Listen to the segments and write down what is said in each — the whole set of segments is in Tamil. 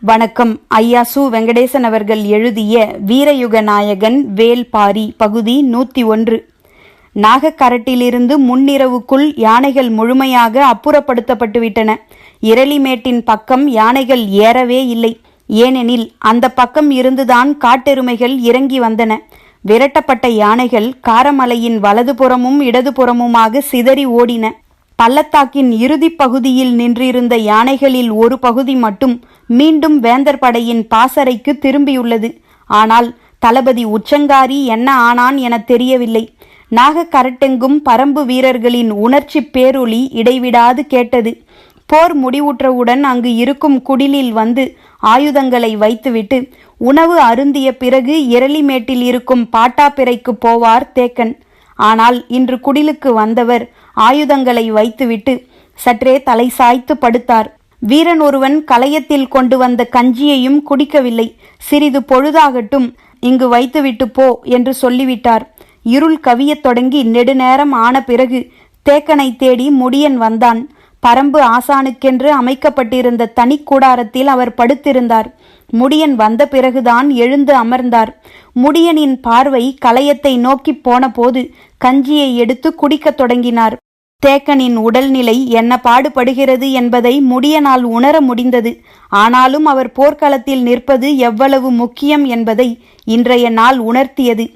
வணக்கம். ஐயா சு. வெங்கடேசன் அவர்கள் எழுதிய வீரயுக நாயகன் வேல்பாரி பகுதி 101. நாகக்கரட்டிலிருந்து முன்னிரவுக்குள் யானைகள் முழுமையாக அப்புறப்படுத்தப்பட்டுவிட்டன. இரளிமேட்டின் பக்கம் யானைகள் ஏறவே இல்லை. ஏனெனில் அந்த பக்கம் இருந்துதான் காட்டெருமைகள் இறங்கி வந்தன. விரட்டப்பட்ட யானைகள் காரமலையின் வலதுபுறமும் இடதுபுறமுமாக சிதறி ஓடின. பள்ளத்தாக்கின் இறுதி பகுதியில் நின்றிருந்த யானைகளில் ஒரு பகுதி மட்டும் மீண்டும் வேந்தர் படையின் பாசறைக்கு திரும்பியுள்ளது. ஆனால் தளபதி உச்சங்காரி என்ன ஆனான் என தெரியவில்லை. நாகக்கரட்டெங்கும் பரம்பு வீரர்களின் உணர்ச்சி பேரொளி இடைவிடாது கேட்டது. போர் முடிவுற்றவுடன் அங்கு இருக்கும் குடிலில் வந்து ஆயுதங்களை வைத்துவிட்டு உணவு அருந்திய பிறகு இரளிமேட்டில் இருக்கும் பாட்டாப்பிரைக்கு போவார் தேக்கன். ஆனால் இன்று குடிலுக்கு வந்தவர் ஆயுதங்களை வைத்துவிட்டு சற்றே தலை சாய்த்து படுத்தார். வீரன் ஒருவன் கலயத்தில் கொண்டு வந்த கஞ்சியையும் குடிக்கவில்லை. சிறிது பொழுதாகட்டும், இங்கு வைத்துவிட்டு போ என்று சொல்லிவிட்டார். இருள் கவியத் தொடங்கி நெடுநேரம் ஆன பிறகு தேக்கனை தேடி முடியன் வந்தான். பரம்பு ஆசானுக்கென்று அமைக்கப்பட்டிருந்த தனி கூடாரத்தில் அவர் படுத்திருந்தார். முடியன் வந்த பிறகுதான் எழுந்து அமர்ந்தார். முடியனின் பார்வை கலயத்தை நோக்கி போன போது கஞ்சியை எடுத்து குடிக்கத் தொடங்கினார். தேக்கனின் உடல்நிலை என்ன பாடுபடுகிறது என்பதை முடியனால் உணர முடிந்தது. ஆனாலும் அவர் போர்க்களத்தில் நிற்பது எவ்வளவு முக்கியம் என்பதை இன்றைய நாள் உணர்த்தியது.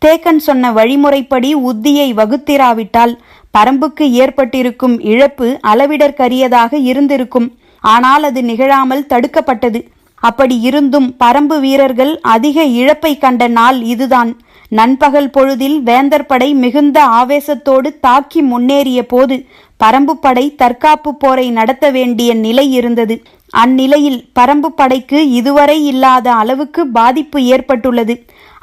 தேக்கன் சொன்ன வழிமுறைப்படி உத்தியை வகுத்திராவிட்டால் பரம்புக்கு ஏற்பட்டிருக்கும் இழப்பு அளவிடற்கரியதாக இருந்திருக்கும். ஆனால் அது நிகழாமல் தடுக்கப்பட்டது. அப்படி இருந்தும் பரம்பு வீரர்கள் அதிக இழப்பை கண்ட நாள் இதுதான். நண்பகல் பொழுதில் வேந்தர் படை மிகுந்த ஆவேசத்தோடு தாக்கி முன்னேறிய போது பரம்பு படை தற்காப்பு போரை நடத்த வேண்டிய நிலை இருந்தது. அந்நிலையில் பரம்பு படைக்கு இதுவரை இல்லாத அளவுக்கு பாதிப்பு ஏற்பட்டுள்ளது.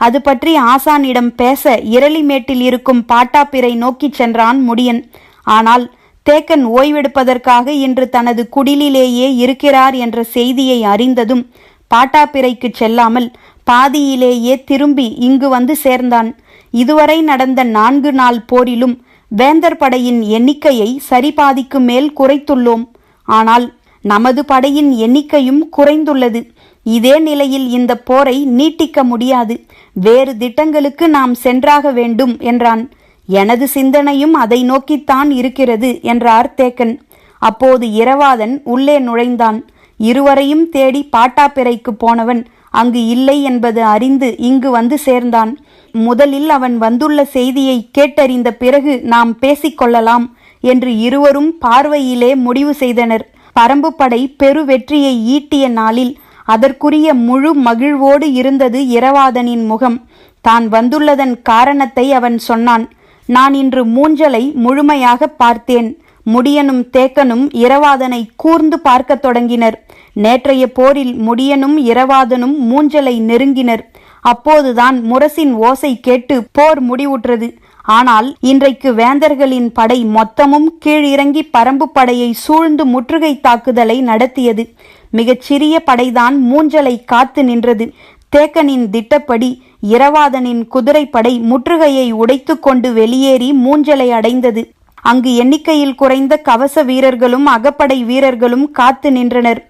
அது பற்றி ஆசானிடம் பேச இரளிமேட்டில் இருக்கும் பாட்டாப்பிரை நோக்கி சென்றான் முடியன். ஆனால் தேக்கன் ஓய்வெடுப்பதற்காக இன்று தனது குடிலிலேயே இருக்கிறார் என்ற செய்தியை அறிந்ததும் பாட்டாப்பிரைக்கு செல்லாமல் பாதியிலேயே திரும்பி இங்கு வந்து சேர்ந்தான். இதுவரை நடந்த 4 நாள் போரிலும் வேந்தர் படையின் எண்ணிக்கையை சரிபாதிக்கு மேல் குறைத்துள்ளோம். ஆனால் நமது படையின் எண்ணிக்கையும் குறைந்துள்ளது. இதே நிலையில் இந்த போரை நீட்டிக்க முடியாது. வேறு திட்டங்களுக்கு நாம் சென்றாக வேண்டும் என்றான். எனது சிந்தனையும் அதை நோக்கித்தான் இருக்கிறது என்றார் தேக்கன். அப்போது இரவாதன் உள்ளே நுழைந்தான். இருவரையும் தேடி பாட்டாப்பிரைக்கு போனவன் அங்கு இல்லை என்பது அறிந்து இங்கு வந்து சேர்ந்தான். முதலில் அவன் வந்துள்ள செய்தியை கேட்டறிந்த பிறகு நாம் பேசிக்கொள்ளலாம் என்று இருவரும் பார்வையிலே முடிவு செய்தனர். பரம்பு படை பெரு வெற்றியை ஈட்டிய நாளில் அதற்குரிய முழு மகிழ்வோடு இருந்தது இரவாதனின் முகம். தான் வந்துள்ளதன் காரணத்தை அவன் சொன்னான். நான் இன்று மூஞ்சலை முழுமையாக பார்த்தேன். முடியனும் தேக்கனும் இரவாதனை கூர்ந்து பார்க்க தொடங்கினர். நேற்றைய போரில் முடியனும் இரவாதனும் மூஞ்சலை நெருங்கினர். அப்போதுதான் முரசின் ஓசை கேட்டு போர் முடிவுற்றது. ஆனால் இன்றைக்கு வேந்தர்களின் படை மொத்தமும் கீழிறங்கி பரம்பு படையை சூழ்ந்து முற்றுகை தாக்குதலை நடத்தியது. மிகச் சிறிய படைதான் மூஞ்சலை காத்து நின்றது. தேக்கனின் திட்டப்படி இரவாதனின் குதிரைப்படை முற்றுகையை உடைத்து கொண்டு வெளியேறி மூஞ்சலை அடைந்தது. அங்கு எண்ணிக்கையில் குறைந்த கவச வீரர்களும் அகப்படை வீரர்களும் காத்து நின்றனர்.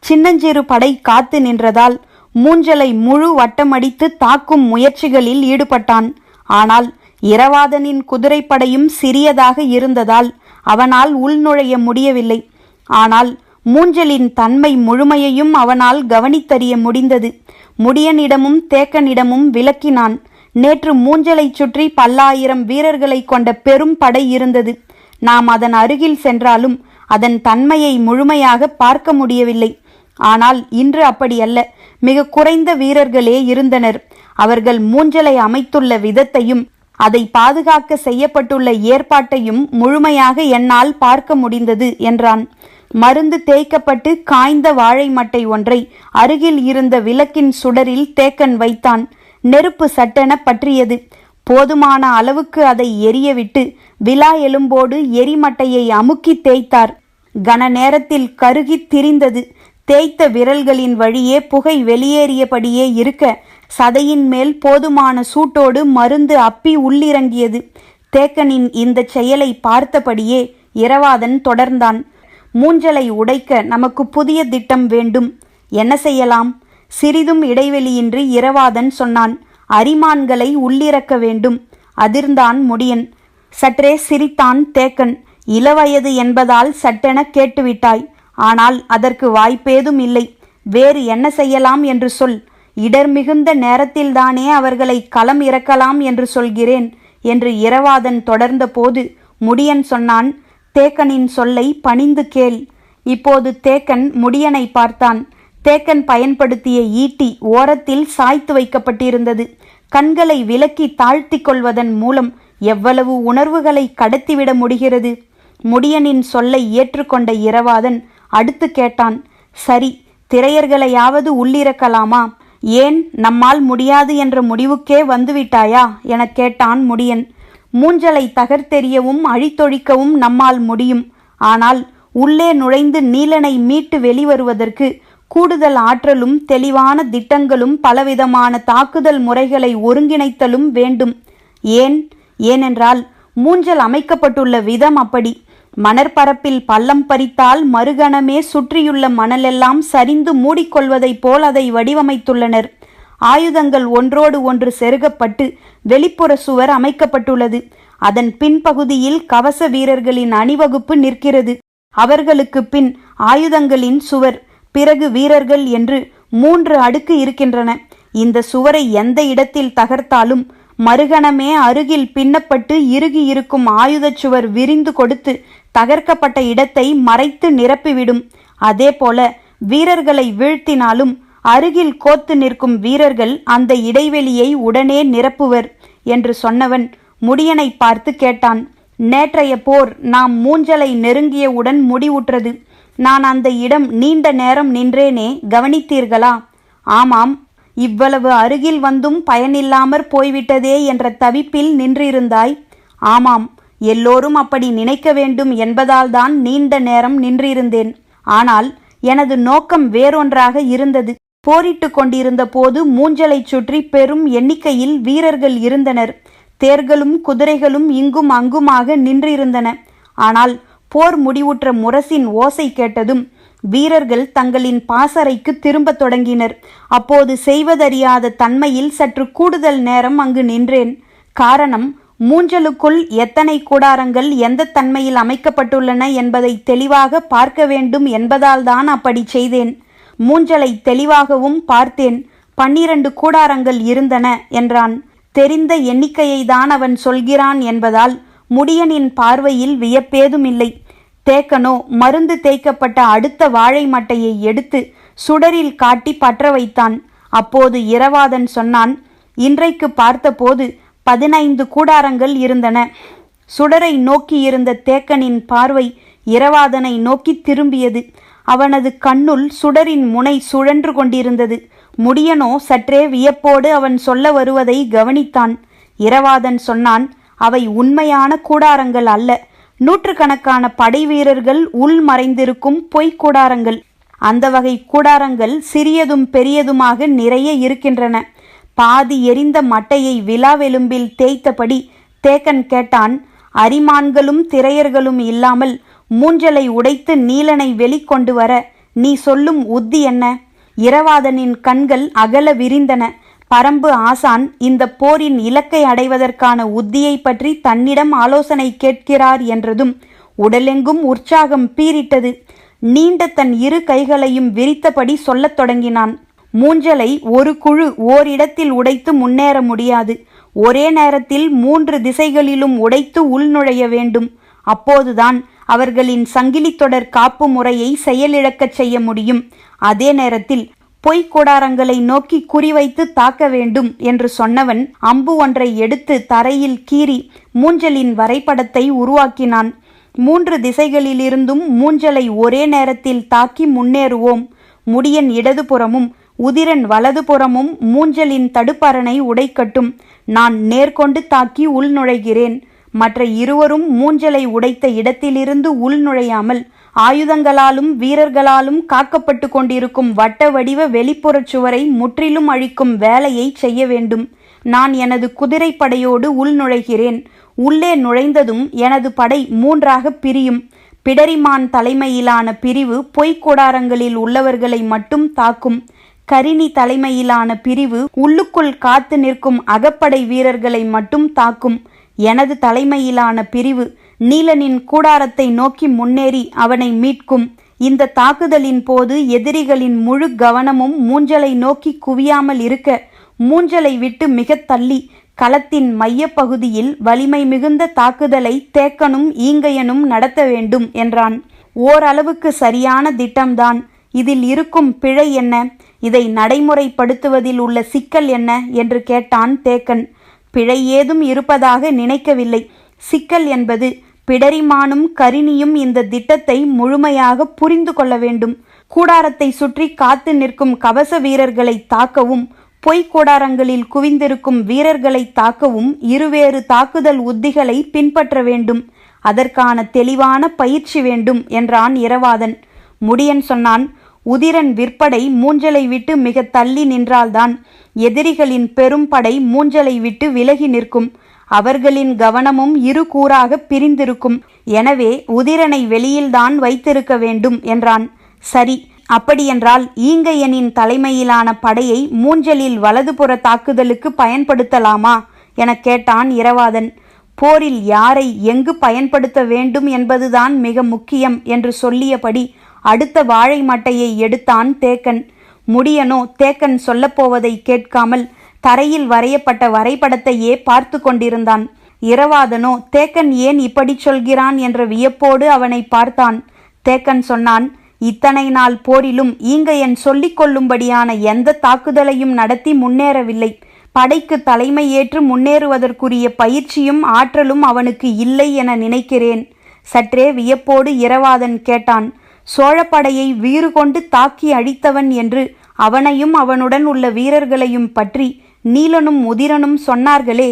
சின்னஞ்சிறு படை காத்து நின்றதால் மூஞ்சலை முழு வட்டமடித்து தாக்கும் முயற்சிகளில் ஈடுபட்டான். ஆனால் இரவாதனின் குதிரைப்படையும் சிறியதாக இருந்ததால் அவனால் உள்நுழைய முடியவில்லை. ஆனால் மூஞ்சலின் தன்மை முழுமையையும் அவனால் கவனித்தறிய முடிந்தது. முடியனிடமும் தேக்கனிடமும் விளக்கினான். நேற்று மூஞ்சலை சுற்றி 10,000 வீரர்களை கொண்ட பெரும் படை இருந்தது. நாம் அதன் அருகில் சென்றாலும் அதன் தன்மையை முழுமையாக பார்க்க முடியவில்லை. ஆனால் இன்று அப்படியல்ல. மிக குறைந்த வீரர்களே இருந்தனர். அவர்கள் மூஞ்சலை அமைத்துள்ள விதத்தையும் அதை பாதுகாக்க செய்யப்பட்டுள்ள ஏற்பாட்டையும் முழுமையாக என்னால் பார்க்க முடிந்தது என்றான். மருந்து தேய்க்கப்பட்டு காய்ந்த வாழை மட்டை ஒன்றை அருகில் இருந்த விளக்கின் சுடரில் தேக்கன் வைத்தான். நெருப்பு சட்டென பற்றியது. போதுமான அளவுக்கு அதை எரியவிட்டு விலா எலும்போடு எரிமட்டையை அமுக்கி தேய்த்தார். கன நேரத்தில் கருகி திரிந்தது. தேய்த்த விரல்களின் வழியே புகை வெளியேறியபடியே இருக்க சதையின் மேல் போதுமான சூட்டோடு மருந்து அப்பி உள்ளிறங்கியது. தேக்கனின் இந்த செயலை பார்த்தபடியே இரவாதன் தொடர்ந்தான். மூஞ்சலை உடைக்க நமக்கு புதிய திட்டம் வேண்டும். என்ன செய்யலாம்? சிறிதும் இடைவெளியின்றி இரவாதன் சொன்னான். அரிமான்களை உள்ளிறக்க வேண்டும். அதிர்ந்தான் முடியன். சற்றே சிரித்தான் தேக்கன். இளவயது என்பதால் சட்டென கேட்டுவிட்டாய். ஆனால் அதற்கு வாய்ப்பேதும் இல்லை. வேறு என்ன செய்யலாம் என்று சொல். இடர் மிகுந்த நேரத்தில்தானே அவர்களை களம் இறக்கலாம் என்று சொல்கிறேன் என்று இரவாதன் தொடர்ந்த போது முடியன் சொன்னான், தேக்கனின் சொல்லை பணிந்து கேள். இப்போது தேக்கன் முடியனை பார்த்தான். தேக்கன் பயன்படுத்திய ஈட்டி ஓரத்தில் சாய்த்து வைக்கப்பட்டிருந்தது. கண்களை விலக்கி தாழ்த்தி கொள்வதன் மூலம் எவ்வளவு உணர்வுகளை கடத்திவிட முடிகிறது? முடியனின் சொல்லை ஏற்றுக்கொண்ட இரவாதன் அடுத்து கேட்டான், சரி, திரையர்களையாவது உள்ளிறக்கலாமா? ஏன், நம்மால் முடியாது என்ற முடிவுக்கே வந்துவிட்டாயா என கேட்டான் முடியன். மூஞ்சலை தகர்த்தெறியவும் அழித்தொழிக்கவும் நம்மால் முடியும். ஆனால் உள்ளே நுழைந்து நீலனை மீட்டு வெளிவருவதற்கு கூடுதல் ஆற்றலும் தெளிவான திட்டங்களும் பலவிதமான தாக்குதல் முறைகளை ஒருங்கிணைத்தலும் வேண்டும். ஏனென்றால் மூஞ்சல் அமைக்கப்பட்டுள்ள விதம் அப்படி. மணற்பரப்பில் பள்ளம் பறித்தால் மறுகணமே சுற்றியுள்ள மணலெல்லாம் சரிந்து மூடிக்கொள்வதைப் போல் அதை வடிவமைத்துள்ளனர். ஆயுதங்கள் ஒன்றோடு ஒன்று செருகப்பட்டு வெளிப்புற சுவர் அமைக்கப்பட்டுள்ளது. அதன் பின்பகுதியில் கவச வீரர்களின் அணிவகுப்பு நிற்கிறது. அவர்களுக்கு பின் ஆயுதங்களின் சுவர், பிறகு வீரர்கள் என்று 3 அடுக்கு இருக்கின்றன. இந்த சுவரை எந்த இடத்தில் தகர்த்தாலும் மறுகணமே அருகில் பின்னப்பட்டு இறுகி இருக்கும் ஆயுதச் சுவர் விரிந்து கொடுத்து தகர்க்கப்பட்ட இடத்தை மறைத்து நிரப்பிவிடும். அதேபோல வீரர்களை வீழ்த்தினாலும் அருகில் கோத்து நிற்கும் வீரர்கள் அந்த இடைவெளியை உடனே நிரப்புவர் என்று சொன்னவன் முடியனை பார்த்து கேட்டான், நேற்றைய போர் நாம் மூஞ்சலை நெருங்கியவுடன் முடிவுற்றது. நான் அந்த இடம் நீண்ட நேரம் நின்றேனே, கவனித்தீர்களா? ஆமாம். இவ்வளவு அருகில் வந்தும் பயனில்லாமற் போய்விட்டதே என்ற தவிப்பில் நின்றிருந்தாய். ஆமாம், எல்லோரும் அப்படி நினைக்க வேண்டும் என்பதால்தான் நீண்ட நேரம் நின்றிருந்தேன். ஆனால் எனது நோக்கம் வேறொன்றாக இருந்தது. போரிட்டு கொண்டிருந்த போது மூஞ்சலை சுற்றி பெரும் எண்ணிக்கையில் வீரர்கள் இருந்தனர். தேர்களும் குதிரைகளும் இங்கும் அங்குமாக நின்றிருந்தன. ஆனால் போர் முடிவுற்ற முரசின் ஓசை கேட்டதும் வீரர்கள் தங்களின் பாசறைக்கு திரும்பத் தொடங்கினர். அப்போது செய்வதறியாத தன்மையில் சற்று கூடுதல் நேரம் அங்கு நின்றேன். காரணம், மூஞ்சலுக்குள் எத்தனை கூடாரங்கள் எந்த தன்மையில் அமைக்கப்பட்டுள்ளன என்பதை தெளிவாக பார்க்க வேண்டும் என்பதால்தான் அப்படி செய்தேன். மூஞ்சலை தெளிவாகவும் பார்த்தேன். 12 கூடாரங்கள் இருந்தன என்றான். தெரிந்த எண்ணிக்கையை தான் அவன் சொல்கிறான் என்பதால் முடியனின் பார்வையில் வியப்பேதுமில்லை. தேக்கனோ மருந்து தேய்க்கப்பட்ட அடுத்த வாழை மட்டையை எடுத்து சுடரில் காட்டி பற்ற வைத்தான். அப்போது இரவாதன் சொன்னான், இன்றைக்கு பார்த்தபோது 15 கூடாரங்கள் இருந்தன. சுடரை நோக்கி இருந்த தேக்கனின் பார்வை இரவாதனை நோக்கி திரும்பியது. அவனது கண்ணுள் சுடரின் முனை சுழன்று கொண்டிருந்தது. முடியனோ சற்றே வியப்போடு அவன் சொல்ல வருவதை கவனித்தான். இரவாதன் சொன்னான், அவை உண்மையான கூடாரங்கள் அல்ல. நூற்றுக்கணக்கான படை வீரர்கள் உள் மறைந்திருக்கும் பொய்க் கூடாரங்கள். அந்த வகை கூடாரங்கள் சிறியதும் பெரியதுமாக நிறைய இருக்கின்றன. பாதி எரிந்த மட்டையை விலாவெலும்பில் தேய்த்தபடி தேக்கன் கேட்டான், அரிமான்களும் திரையர்களும் இல்லாமல் மூஞ்சலை உடைத்து நீலனை வெளிக்கொண்டு வர நீ சொல்லும் உத்தி என்ன? இரவாதனின் கண்கள் அகல விரிந்தன. பரம்பு ஆசான் இந்த போரின் இலக்கை அடைவதற்கான உத்தியை பற்றி தன்னிடம் ஆலோசனை கேட்கிறார் என்றதும் உடலெங்கும் உற்சாகம் பீரிட்டது. நீண்ட தன் 2 கைகளையும் விரித்தபடி சொல்லத் தொடங்கினான். மூஞ்சலை ஒரு குழு ஓரிடத்தில் உடைத்து முன்னேற முடியாது. ஒரே நேரத்தில் 3 திசைகளிலும் உடைத்து உள்நுழைய வேண்டும். அப்போதுதான் அவர்களின் சங்கிலி தொடர் காப்பு முறையை செயலிழக்கச் செய்ய முடியும். அதே நேரத்தில் பொய்க் கூடாரங்களை நோக்கி குறிவைத்து தாக்க வேண்டும் என்று சொன்னவன் அம்பு ஒன்றை எடுத்து தரையில் கீறி மூஞ்சலின் வரைபடத்தை உருவாக்கினான். 3 திசைகளிலிருந்தும் மூஞ்சலை ஒரே நேரத்தில் தாக்கி முன்னேறுவோம். முடியன் இடதுபுறமும் உதிரன் வலதுபுறமும் மூஞ்சலின் தடுப்பரணை உடைக்கட்டும். நான் நேர்கொண்டு தாக்கி உள்நுழைகிறேன். மற்ற இருவரும் மூஞ்சலை உடைத்த இடத்திலிருந்து உள்நுழையாமல் ஆயுதங்களாலும் வீரர்களாலும் காக்கப்பட்டு கொண்டிருக்கும் வட்ட வடிவ வெளிப்புறச் சுவரை முற்றிலும் அழிக்கும் வேலையை செய்ய வேண்டும். நான் எனது குதிரைப்படையோடு உள்நுழைகிறேன். உள்ளே நுழைந்ததும் எனது படை 3ஆக பிரியும். பிடரிமான் தலைமையிலான பிரிவு பொய்க்கூடாரங்களில் உள்ளவர்களை மட்டும் தாக்கும். கரினி தலைமையிலான பிரிவு உள்ளுக்குள் காத்து நிற்கும் அகப்படை வீரர்களை மட்டும் தாக்கும். எனது தலைமையிலான பிரிவு நீலனின் கூடாரத்தை நோக்கி முன்னேறி அவனை மீட்கும். இந்த தாக்குதலின் போது எதிரிகளின் முழு கவனமும் மூஞ்சலை நோக்கி குவியாமல் இருக்க, மூஞ்சலை விட்டு மிக தள்ளி களத்தின் மையப்பகுதியில் வலிமை மிகுந்த தாக்குதலை தேக்கனும் ஈங்கையனும் நடத்த வேண்டும் என்றான். ஓரளவுக்கு சரியான திட்டம்தான். இதில் இருக்கும் பிழை என்ன? இதை நடைமுறைப்படுத்துவதில் உள்ள சிக்கல் என்ன என்று கேட்டான் தேக்கன். பிழை ஏதும் இருப்பதாக நினைக்கவில்லை. சிக்கல் என்பது பிடரிமானும் கரினியும் இந்த திட்டத்தை முழுமையாக புரிந்து கொள்ள வேண்டும். கூடாரத்தை சுற்றி காத்து நிற்கும் கவச வீரர்களை தாக்கவும், பொய்க்கூடாரங்களில் குவிந்திருக்கும் வீரர்களை தாக்கவும் இருவேறு தாக்குதல் உத்திகளை பின்பற்ற வேண்டும். அதற்கான தெளிவான பயிற்சி வேண்டும் என்றான் இரவாதன். முடியன் சொன்னான், உதிரன் விற்படை மூஞ்சலை விட்டு மிக தள்ளி நின்றால்தான் எதிரிகளின் பெரும் படை மூஞ்சலை விட்டு விலகி நிற்கும். அவர்களின் கவனமும் இரு கூறாக பிரிந்திருக்கும். எனவே உதிரனை வெளியில்தான் வைத்திருக்க வேண்டும் என்றான். சரி, அப்படியென்றால் ஈங்கையனின் தலைமையிலான படையை மூஞ்சலில் வலதுபுற தாக்குதலுக்கு பயன்படுத்தலாமா என கேட்டான் இரவாதன். போரில் யாரை எங்கு பயன்படுத்த வேண்டும் என்பதுதான் மிக முக்கியம் என்று சொல்லியபடி அடுத்த வாழை மட்டையை எடுத்தான் தேக்கன். முடியனோ தேக்கன் சொல்லப்போவதை கேட்காமல் தரையில் வரையப்பட்ட வரைபடத்தையே பார்த்து கொண்டிருந்தான். இரவாதனோ தேக்கன் ஏன் இப்படி சொல்கிறான் என்ற வியப்போடு அவனை பார்த்தான். தேக்கன் சொன்னான், இத்தனை நாள் போரிலும் ஈங்கையன் சொல்லிக் கொள்ளும்படியான எந்த தாக்குதலையும் நடத்தி முன்னேறவில்லை. படைக்கு தலைமை ஏற்று முன்னேறுவதற்குரிய பயிற்சியும் ஆற்றலும் அவனுக்கு இல்லை என நினைக்கிறேன். சற்றே வியப்போடு இரவாதன் கேட்டான், சோழப்படையை வீறு கொண்டு தாக்கி அழித்தவன் என்று அவனையும் அவனுடன் உள்ள வீரர்களையும் பற்றி நீலனும் உதிரனும் சொன்னார்களே?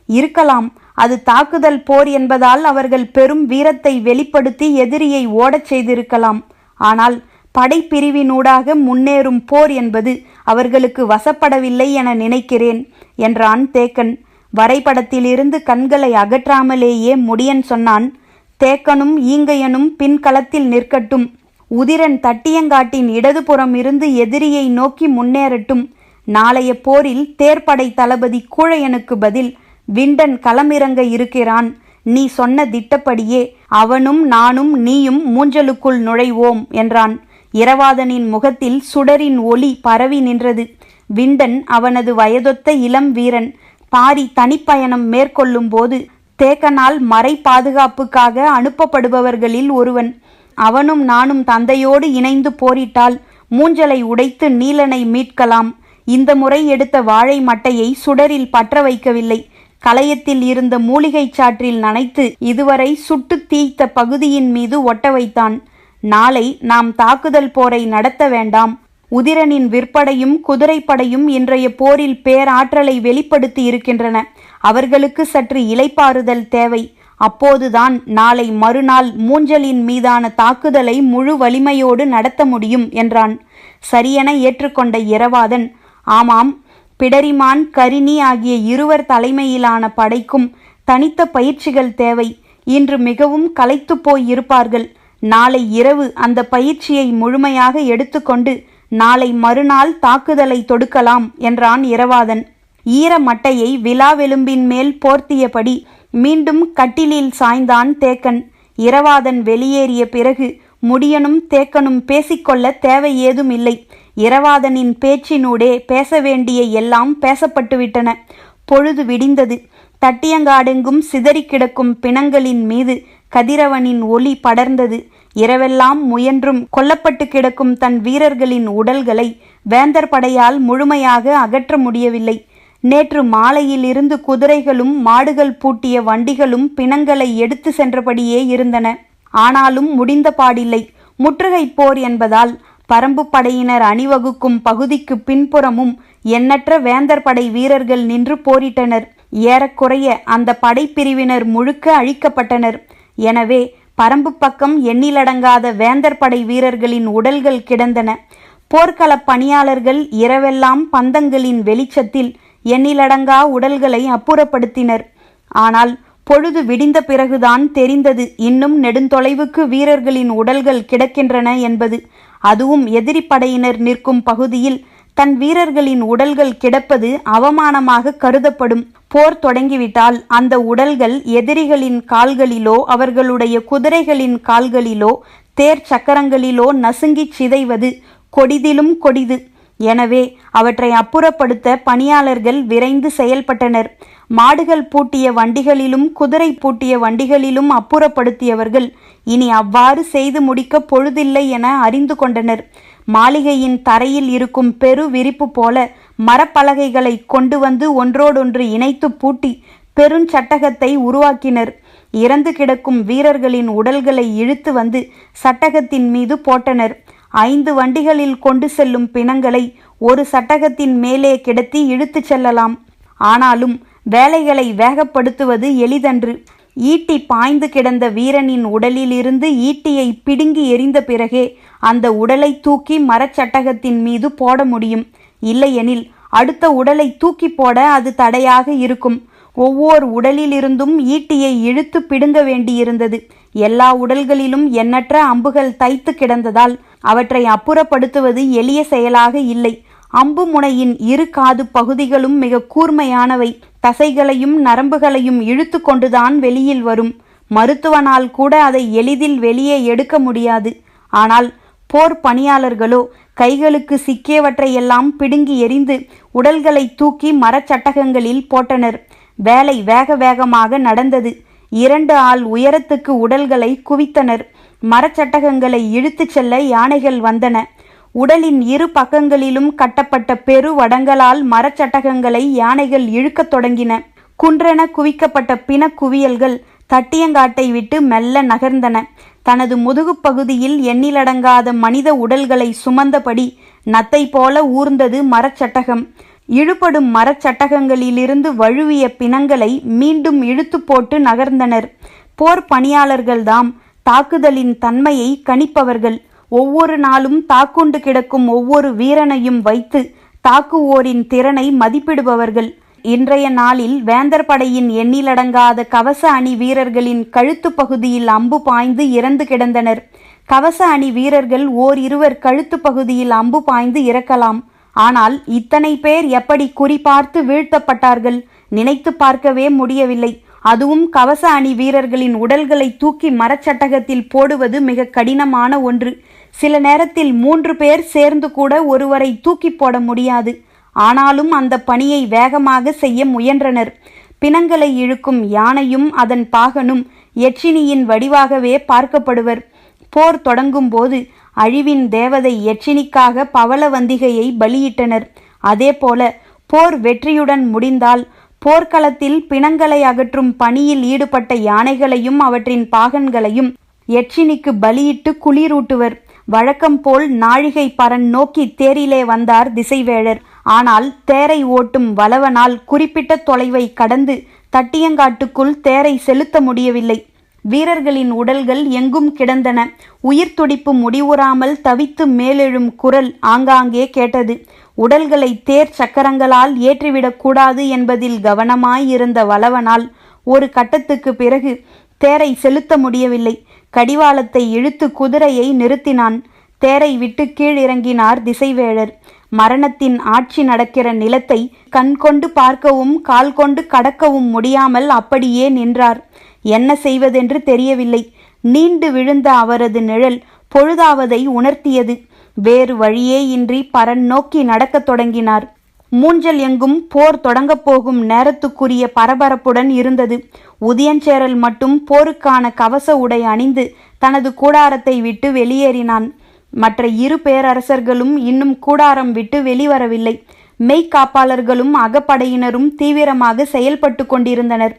இருக்கலாம். அது தாக்குதல் போர் என்பதால் அவர்கள் பெரும் வீரத்தை வெளிப்படுத்தி எதிரியை ஓடச் செய்திருக்கலாம். ஆனால் படைப்பிரிவினூடாக முன்னேறும் போர் என்பது அவர்களுக்கு வசப்படவில்லை என நினைக்கிறேன் என்றான் தேக்கன். வரைபடத்திலிருந்து கண்களை அகற்றாமலேயே முடியன் சொன்னான், தேக்கனும் ஈங்கையனும் பின்களத்தில் நிற்கட்டும். உதிரன் தட்டியங்காட்டின் இடதுபுறம் இருந்து எதிரியை நோக்கி முன்னேறட்டும். நாளைய போரில் தேர்ப்படை தளபதி கூழையனுக்கு பதில் விண்டன் களமிறங்க இருக்கிறான். நீ சொன்ன திட்டப்படியே அவனும் நானும் நீயும் மூஞ்சலுக்குள் நுழைவோம் என்றான். இரவாதனின் முகத்தில் சுடரின் ஒளி பரவி நின்றது. விண்டன் அவனது வயதொத்த இளம் வீரன். பாரி தனிப்பயணம் மேற்கொள்ளும் போது தேக்கனால் மறை பாதுகாப்புக்காக அனுப்பப்படுபவர்களில் ஒருவன். அவனும் நானும் தந்தையோடு இணைந்து போரிட்டால் மூஞ்சலை உடைத்து நீலனை மீட்கலாம். இந்த முறை எடுத்த வாழை மட்டையை சுடரில் பற்ற வைக்கவில்லை. கலயத்தில் இருந்த மூலிகை சாற்றில் நனைத்து இதுவரை சுட்டு தீய்த்த பகுதியின் மீது ஒட்ட வைத்தான். நாளை நாம் தாக்குதல் போரை நடத்த வேண்டாம். உதிரனின் விற்படையும் குதிரைப்படையும் இன்றைய போரில் பேராற்றலை வெளிப்படுத்தி இருக்கின்றன. அவர்களுக்கு சற்று இளைப்பாறுதல் தேவை. அப்போதுதான் நாளை மறுநாள் மூஞ்சலின் மீதான தாக்குதலை முழு வலிமையோடு நடத்த முடியும் என்றான். சரியென ஏற்றுக்கொண்ட இரவாதன், ஆமாம், பிடரிமான் கரினி ஆகிய இருவர் தலைமையிலான படைக்கும் தனித்த பயிற்சிகள் தேவை. இன்று மிகவும் களைத்து போய் இருப்பார்கள். நாளை இரவு அந்த பயிற்சியை முழுமையாக எடுத்துக்கொண்டு நாளை மறுநாள் தாக்குதலை தொடுக்கலாம் என்றான் இரவாதன். ஈர மட்டையை விலாவெலும்பின் மேல் போர்த்தியபடி மீண்டும் கட்டிலில் சாய்ந்தான் தேக்கன். இரவாதன் வெளியேறிய பிறகு முடியனும் தேக்கனும் பேசிக்கொள்ள தேவை ஏதும் இல்லை. இரவாதனின் பேச்சினூடே பேச வேண்டிய எல்லாம் பேசப்பட்டுவிட்டன. பொழுது விடிந்தது. தட்டியங்காடெங்கும் சிதறி கிடக்கும் பிணங்களின் மீது கதிரவனின் ஒளி படர்ந்தது. இரவெல்லாம் முயன்றும் கொல்லப்பட்டு கிடக்கும் தன் வீரர்களின் உடல்களை வேந்தர் படையால் முழுமையாக அகற்ற முடியவில்லை. நேற்று மாலையிலிருந்து குதிரைகளும் மாடுகள் பூட்டிய வண்டிகளும் பிணங்களை எடுத்து சென்றபடியே இருந்தன. ஆனாலும் முடிந்த பாடில்லை. முற்றுகை போர் என்பதால் பரம்பு படையினர் அணிவகுக்கும் பகுதிக்கு பின்புறமும் எண்ணற்ற வேந்தர் படை வீரர்கள் நின்று போரிட்டனர். ஏறக்குறைய அந்த படைப்பிரிவினர் முழுக்க அழிக்கப்பட்டனர். எனவே பரம்பு பக்கம் எண்ணிலடங்காத வேந்தர் படை வீரர்களின் உடல்கள் கிடந்தன. போர்க்கள பணியாளர்கள் இரவெல்லாம் பந்தங்களின் வெளிச்சத்தில் எண்ணிலடங்கா உடல்களை அப்புறப்படுத்தினர். ஆனால் பொழுது விடிந்த பிறகுதான் தெரிந்தது இன்னும் நெடுந்தொலைவுக்கு வீரர்களின் உடல்கள் கிடக்கின்றன என்பது. அதுவும் எதிரி படையினர் நிற்கும் பகுதியில் தன் வீரர்களின் உடல்கள் கிடப்பது அவமானமாக கருதப்படும். போர் தொடங்கிவிட்டால் அந்த உடல்கள் எதிரிகளின் கால்களிலோ அவர்களுடைய குதிரைகளின் கால்களிலோ தேர் சக்கரங்களிலோ நசுங்கிச் சிதைவது கொடிதிலும் கொடிது. எனவே அவற்றை அப்புறப்படுத்த பணியாளர்கள் விரைந்து செயல்பட்டனர். மாடுகள் பூட்டிய வண்டிகளிலும் குதிரை பூட்டிய வண்டிகளிலும் அப்புறப்படுத்தியவர்கள் இனி அவ்வாறு செய்து முடிக்க பொழுதில்லை என அறிந்து கொண்டனர். மாளிகையின் தரையில் இருக்கும் பெரு விரிப்பு போல மரப்பலகைகளை கொண்டு வந்து ஒன்றோடொன்று இணைத்து பூட்டி பெருஞ்சட்டகத்தை உருவாக்கினர். இறந்து கிடக்கும் வீரர்களின் உடல்களை இழுத்து வந்து சட்டகத்தின் மீது போட்டனர். 5 வண்டிகளில் கொண்டு செல்லும் பிணங்களை ஒரு சட்டகத்தின் மேலே கிடத்தி இழுத்து செல்லலாம். ஆனாலும் வேலைகளை வேகப்படுத்துவது எளிதன்று. ஈட்டி பாய்ந்து கிடந்த வீரனின் உடலிலிருந்து ஈட்டியை பிடுங்கி எறிந்த பிறகே அந்த உடலை தூக்கி மரச்சட்டகத்தின் மீது போட முடியும். இல்லையெனில் அடுத்த உடலை தூக்கி போட அது தடையாக இருக்கும். ஒவ்வொரு உடலிலிருந்தும் ஈட்டியை இழுத்து பிடுங்க வேண்டியிருந்தது. எல்லா உடல்களிலும் எண்ணற்ற அம்புகள் தைத்து கிடந்ததால் அவற்றை அப்புறப்படுத்துவது எளிய செயலாக இல்லை. அம்பு முனையின் இரு காது பகுதிகளும் மிக கூர்மையானவை. தசைகளையும் நரம்புகளையும் இழுத்து கொண்டுதான் வெளியில் வரும். மருத்துவனால் கூட அதை எளிதில் வெளியே எடுக்க முடியாது. ஆனால் போர் பணியாளர்களோ கைகளுக்கு சிக்கியவற்றையெல்லாம் பிடுங்கி எறிந்து உடல்களை தூக்கி மரச்சட்டகங்களில் போட்டனர். வேலை வேக வேகமாக நடந்தது. 2 ஆள் உயரத்துக்கு உடல்களை குவித்தனர். மரச்சட்டகங்களை இழுத்துச் செல்ல யானைகள் வந்தன. உடலின் இரு பக்கங்களிலும் கட்டப்பட்ட பெரு வடங்களால் மரச்சட்டகங்களை யானைகள் இழுக்கத் தொடங்கின. குன்றென குவிக்கப்பட்ட பிணக்குவியல்கள் தட்டியங்காட்டை விட்டு மெல்ல நகர்ந்தன. தனது முதுகு பகுதியில் எண்ணிலடங்காத மனித உடல்களை சுமந்தபடி நத்தை போல ஊர்ந்தது மரச்சட்டகம். இழுபடும் மரச்சட்டகங்களிலிருந்து வழுவிய பிணங்களை மீண்டும் இழுத்து போட்டு நகர்ந்தனர். போர் பணியாளர்கள்தாம் தாக்குதலின் தன்மையை கணிப்பவர்கள். ஒவ்வொரு நாளும் தாக்குண்டு கிடக்கும் ஒவ்வொரு வீரனையும் வைத்து தாக்குவோரின் திறனை மதிப்பிடுபவர்கள். இன்றைய நாளில் வேந்தர் படையின் எண்ணிலடங்காத கவச அணி வீரர்களின் கழுத்து பகுதியில் அம்பு பாய்ந்து இறந்து கிடந்தனர். கவச அணி வீரர்கள் ஓரிருவர் கழுத்து பகுதியில் அம்பு பாய்ந்து இறக்கலாம். ஆனால் இத்தனை பேர் எப்படி குறிபார்த்து வீழ்த்தப்பட்டார்கள்? நினைத்து பார்க்கவே முடியவில்லை. அதுவும் கவச அணி வீரர்களின் உடல்களை தூக்கி மரச்சட்டகத்தில் போடுவது மிக கடினமான ஒன்று. சில நேரத்தில் 3 பேர் சேர்ந்து கூட ஒருவரை தூக்கி போட முடியாது. ஆனாலும் அந்த பணியை வேகமாக செய்ய முயன்றனர். பிணங்களை இழுக்கும் யானையும் அதன் பாகனும் யட்சினியின் வடிவாகவே பார்க்கப்படுவர். போர் தொடங்கும் போது அழிவின் தேவதை யட்சினிக்காக பவளவந்திகையை பலியிட்டனர். அதேபோல போர் வெற்றியுடன் முடிந்தால் போர்க்களத்தில் பிணங்களை அகற்றும் பணியில் ஈடுபட்ட யானைகளையும் அவற்றின் பாகன்களையும் யட்சினிக்கு பலியிட்டு குளிரூட்டுவர். வழக்கம் போல் நாழிகை பரன் நோக்கி தேரிலே வந்தார் திசைவேழர். ஆனால் தேரை ஓட்டும் வலவனால் குறிப்பிட்ட தொலைவை கடந்து தட்டியங்காட்டுக்குள் தேரை செலுத்த முடியவில்லை. வீரர்களின் உடல்கள் எங்கும் கிடந்தன. உயிர் துடிப்பு முடிவுறாமல் தவித்து மேலெழும் குரல் ஆங்காங்கே கேட்டது. உடல்களை தேர் சக்கரங்களால் ஏற்றிவிடக்கூடாது என்பதில் கவனமாயிருந்த வலவனால் ஒரு கட்டத்துக்கு பிறகு தேரை செலுத்த முடியவில்லை. கடிவாளத்தை இழுத்து குதிரையை நிறுத்தினான். தேரை விட்டு கீழிறங்கினார் திசைவேழர். மரணத்தின் ஆட்சி நடக்கிற நிலத்தை கண் கொண்டு பார்க்கவும் கால் கொண்டு கடக்கவும் முடியாமல் அப்படியே நின்றார். என்ன செய்வதென்று தெரியவில்லை. நீண்டு விழுந்த அவரது நிழல் பொழுதாவதை உணர்த்தியது. வேறு வழியே இன்றி பரன் நோக்கி நடக்கத் தொடங்கினார். மூஞ்சல் எங்கும் போர் தொடங்கப் போகும் நேரத்துக்குரிய பரபரப்புடன் இருந்தது. உதியஞ்சேரல் மட்டும் போருக்கான கவச உடை அணிந்து தனது கூடாரத்தை விட்டு வெளியேறினான். மற்ற 2 பேரரசர்களும் இன்னும் கூடாரம் விட்டு வெளிவரவில்லை. மெய்க்காப்பாளர்களும் அகப்படையினரும் தீவிரமாக செயல்பட்டு கொண்டிருந்தனர்.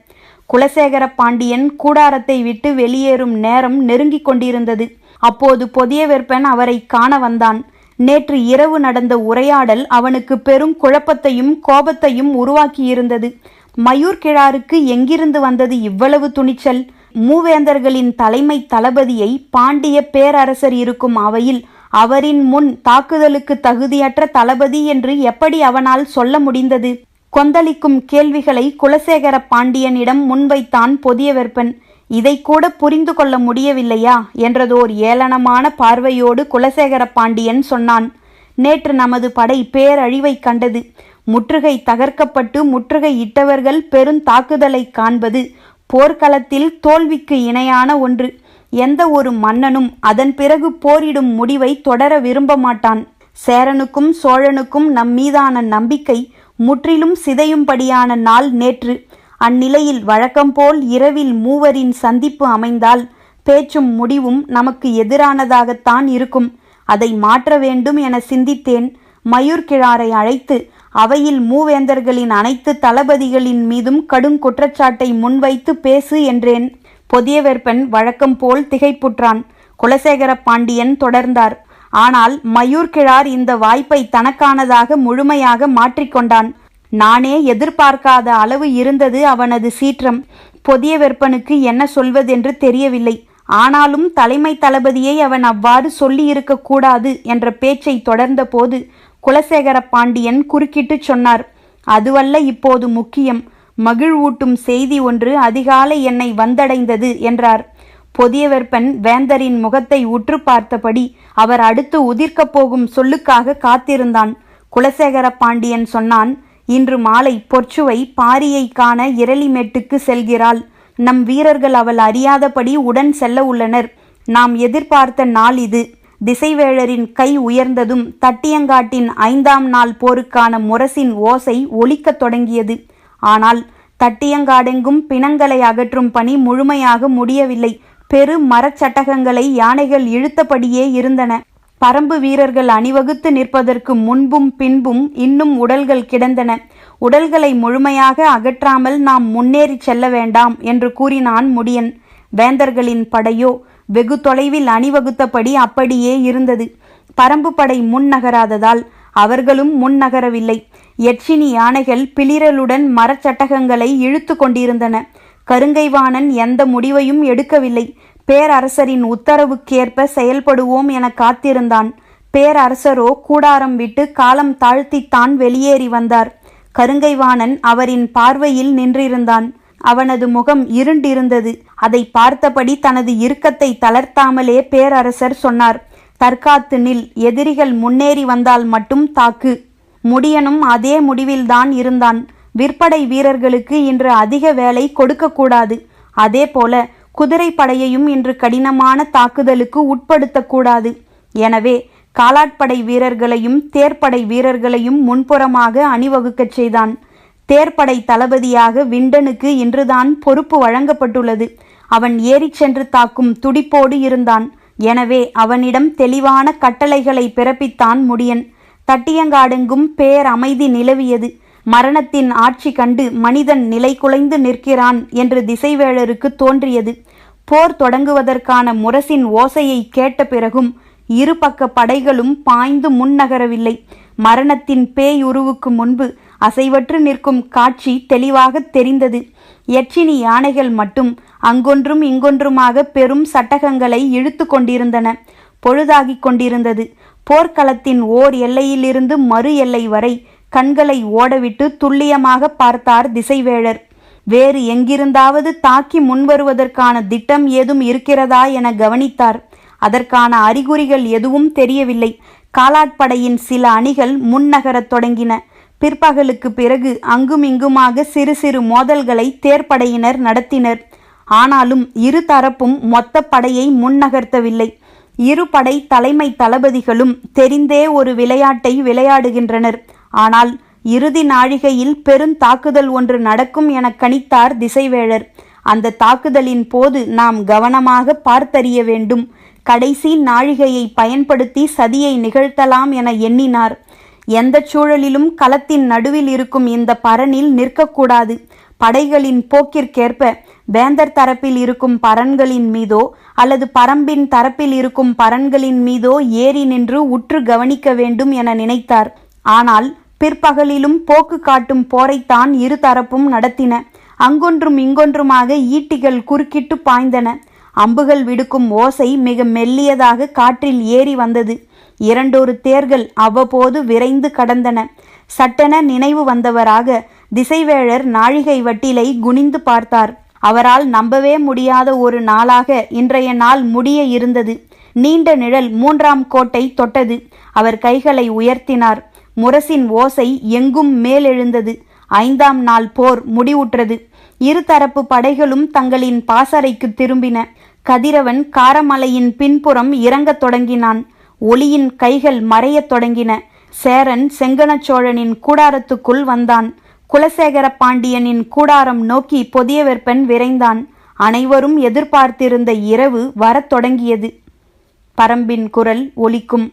குலசேகர பாண்டியன் கூடாரத்தை விட்டு வெளியேறும் நேரம் நெருங்கிக் கொண்டிருந்தது. அப்போது பொதியவெற்பன் அவரை காண வந்தான். நேற்று இரவு நடந்த உரையாடல் அவனுக்கு பெரும் குழப்பத்தையும் கோபத்தையும் உருவாக்கியிருந்தது. மயூர் கிழாருக்கு எங்கிருந்து வந்தது இவ்வளவு துணிச்சல்? மூவேந்தர்களின் தலைமை தளபதியை பாண்டிய பேரரசர் இருக்கும் அவையில் அவரின் முன் தாக்குதலுக்கு தகுதியற்ற தளபதி என்று எப்படி அவனால் சொல்ல முடிந்தது? கொந்தளிக்கும் கேள்விகளை குலசேகர பாண்டியனிடம் முன்வைத்தான் பொதியவெற்பன். இதை கூட புரிந்து கொள்ள முடியவில்லையா என்றதோர் ஏளனமான பார்வையோடு குலசேகர பாண்டியன் சொன்னான். நேற்று நமது படை பேரழிவை கண்டது. முற்றுகை தகர்க்கப்பட்டு முற்றுகை இட்டவர்கள் பெருந்தாக்குதலை காண்பது போர்க்களத்தில் தோல்விக்கு இணையான ஒன்று. எந்த ஒரு மன்னனும் அதன் பிறகு போரிடும் முடிவை தொடர விரும்ப மாட்டான். சேரனுக்கும் சோழனுக்கும் நம் மீதான நம்பிக்கை முற்றிலும் சிதையும்படியான நாள் நேற்று. அந்நிலையில் வழக்கம்போல் இரவில் மூவரின் சந்திப்பு அமைந்தால் பேச்சும் முடிவும் நமக்கு எதிரானதாகத்தான் இருக்கும். அதை மாற்ற வேண்டும் என சிந்தித்தேன். மயூர்கிழாரை அழைத்து அவையில் மூவேந்தர்களின் அனைத்து தளபதிகளின் மீதும் கடும் குற்றச்சாட்டை முன்வைத்து பேசு என்றேன். பொதியவெற்பன் வழக்கம் போல் திகைப்புற்றான். குலசேகர பாண்டியன் தொடர்ந்தார். ஆனால் மயூர்கிழார் இந்த வாய்ப்பை தனக்கானதாக முழுமையாக மாற்றிக்கொண்டான். நானே எதிர்பார்க்காத அளவு இருந்தது அவனது சீற்றம். பொதியவெற்பனுக்கு என்ன சொல்வதென்று தெரியவில்லை. ஆனாலும் தலைமை தளபதியை அவன் அவ்வாறு சொல்லியிருக்க கூடாது என்ற பேச்சை தொடர்ந்த போது குலசேகர பாண்டியன் குறுக்கிட்டு சொன்னார். அதுவல்ல இப்போது முக்கியம். மகிழ்வூட்டும் செய்தி ஒன்று அதிகாலை என்னை வந்தடைந்தது என்றார். பொதியவெற்பன் வேந்தரின் முகத்தை உற்று பார்த்தபடி அவர் அடுத்து உதிர்க்கப் போகும் சொல்லுக்காக காத்திருந்தான். குலசேகர பாண்டியன் சொன்னான், இன்று மாலை பொற்சுவை பாரியை காண இரளிமேட்டுக்கு செல்கிறாள். நம் வீரர்கள் அவள் அறியாதபடி உடன் செல்ல உள்ளனர். நாம் எதிர்பார்த்த நாள் இது. திசைவேழரின் கை உயர்ந்ததும் தட்டியங்காட்டின் 5ஆம் நாள் போருக்கான முரசின் ஓசை ஒலிக்கத் தொடங்கியது. ஆனால் தட்டியங்காடெங்கும் பிணங்களை அகற்றும் பணி முழுமையாக முடியவில்லை. பெரு மரச்சட்டகங்களை யானைகள் இழுத்தபடியே இருந்தன. பரம்பு வீரர்கள் அணிவகுத்து நிற்பதற்கு முன்பும் பின்பும் இன்னும் உடல்கள் கிடந்தன. உடல்களை முழுமையாக அகற்றாமல் நாம் முன்னேறி செல்ல வேண்டாம் என்று கூறினான் முடியன். வேந்தர்களின் படையோ வெகு தொலைவில் அணிவகுத்தபடி அப்படியே இருந்தது. பரம்பு படை முன்னகராததால் அவர்களும் முன்னகரவில்லை. யட்சினி யானைகள் பிளிரலுடன் மரச்சட்டகங்களை இழுத்து கொண்டிருந்தன. கருங்கைவாணன் எந்த முடிவையும் எடுக்கவில்லை. பேரரசரின் உத்தரவுக்கேற்ப செயல்படுவோம் என காத்திருந்தான். பேரரசரோ கூடாரம் விட்டு காலம் தாழ்த்தித்தான் வெளியேறி வந்தார். கருங்கைவாணன் அவரின் பார்வையில் நின்றிருந்தான். அவனது முகம் இருண்டிருந்தது. அதை பார்த்தபடி தனது இறுக்கத்தை தளர்த்தாமலே பேரரசர் சொன்னார், தற்காத்து நில். எதிரிகள் முன்னேறி வந்தால் மட்டும் தாக்கு. முடியனும் அதே முடிவில்தான் இருந்தான். விற்படை வீரர்களுக்கு இன்று அதிக வேலை கொடுக்கக்கூடாது. அதே போல குதிரை படையையும் இன்று கடினமான தாக்குதலுக்கு உட்படுத்தக்கூடாது. எனவே காலாட்படை வீரர்களையும் தேர்ப்படை வீரர்களையும் முன்புறமாக அணிவகுக்கச் செய்தான். தேர்ப்படை தளபதியாக விண்டனுக்கு இன்றுதான் பொறுப்பு வழங்கப்பட்டுள்ளது. அவன் ஏறிச் சென்று தாக்கும் துடிப்போடு இருந்தான். எனவே அவனிடம் தெளிவான கட்டளைகளை பிறப்பித்தான் முடியன். தட்டியங்காடெங்கும் பேர் அமைதி நிலவியது. மரணத்தின் ஆட்சி கண்டு மனிதன் நிலை குலைந்து நிற்கிறான் என்று திசைவேழருக்கு தோன்றியது. போர் தொடங்குவதற்கான முரசின் ஓசையை கேட்ட பிறகும் இரு பக்க படைகளும் பாய்ந்து முன்னகரவில்லை. மரணத்தின் பேயுருவுக்கு முன்பு அசைவற்று நிற்கும் காட்சி தெளிவாக தெரிந்தது. யட்சினி யானைகள் மட்டும் அங்கொன்றும் இங்கொன்றுமாக பெரும் சட்டகங்களை இழுத்து கொண்டிருந்தன. பொழுதாகிக் கொண்டிருந்தது. போர்க்களத்தின் ஓர் எல்லையிலிருந்து மறு எல்லை வரை கண்களை ஓடவிட்டு துல்லியமாக பார்த்தார் திசைவேழர். வேறு எங்கிருந்தாவது தாக்கி முன்வருவதற்கான திட்டம் ஏதும் இருக்கிறதா என கவனித்தார். அதற்கான அறிகுறிகள் எதுவும் தெரியவில்லை. காலாட்படையின் சில அணிகள் முன்னகரத் தொடங்கின. பிற்பகலுக்கு பிறகு அங்கும் இங்குமாக சிறு சிறு மோதல்களை தேர்ப்படையினர் நடத்தினர். ஆனாலும் இரு தரப்பும் மொத்த படையை முன்னகர்த்தவில்லை. இரு படை தலைமை தளபதிகளும் தெரிந்தே ஒரு விளையாட்டை விளையாடுகின்றனர். ஆனால் இறுதி நாழிகையில் பெருந்தாக்குதல் ஒன்று நடக்கும் என கணித்தார் திசைவேழர். அந்த தாக்குதலின் போது நாம் கவனமாக பார்த்தறிய வேண்டும். கடைசி நாழிகையை பயன்படுத்தி சதியை நிகழ்த்தலாம் என எண்ணினார். எந்த சூழலிலும் களத்தின் நடுவில் இருக்கும் இந்த பரனில் நிற்கக்கூடாது. படைகளின் போக்கிற்கேற்ப வேந்தர் தரப்பில் இருக்கும் பரன்களின் மீதோ அல்லது பரம்பின் தரப்பில் இருக்கும் பரன்களின் மீதோ ஏறி நின்று உற்று கவனிக்க வேண்டும் என நினைத்தார். ஆனால் பிற்பகலிலும் போக்கு காட்டும் போரைத்தான் இரு தரப்பும் நடத்தின. அங்கொன்றும் இங்கொன்றுமாக ஈட்டிகள் குறுக்கிட்டு பாய்ந்தன. அம்புகள் விடுக்கும் ஓசை மிக மெல்லியதாக காற்றில் ஏறி வந்தது. இரண்டொரு தேர்கள் அவ்வப்போது விரைந்து கடந்தன. சட்டென நினைவு வந்தவராக திசைவேழர் நாழிகை வட்டிலை குனிந்து பார்த்தார். அவரால் நம்பவே முடியாத ஒரு நாளாக இன்றைய நாள் முடிய இருந்தது. நீண்ட நிழல் 3ஆம் கோட்டை தொட்டது. அவர் கைகளை உயர்த்தினார். முரசின் ஓசை எங்கும் மேலெழுந்தது. 5ஆம் நாள் போர் முடிவுற்றது. இருதரப்பு படைகளும் தங்களின் பாசறைக்கு திரும்பின. கதிரவன் காரமலையின் பின்புறம் இறங்கத் தொடங்கினான். ஒளியின் கைகள் மறையத் தொடங்கின. சேரன் செங்கணச்சோழனின் கூடாரத்துக்குள் வந்தான். குலசேகர பாண்டியனின் கூடாரம் நோக்கி பொதியவெற்பன் விரைந்தான். அனைவரும் எதிர்பார்த்திருந்த இரவு வரத் தொடங்கியது. பரம்பின் குரல் ஒலிக்கும்.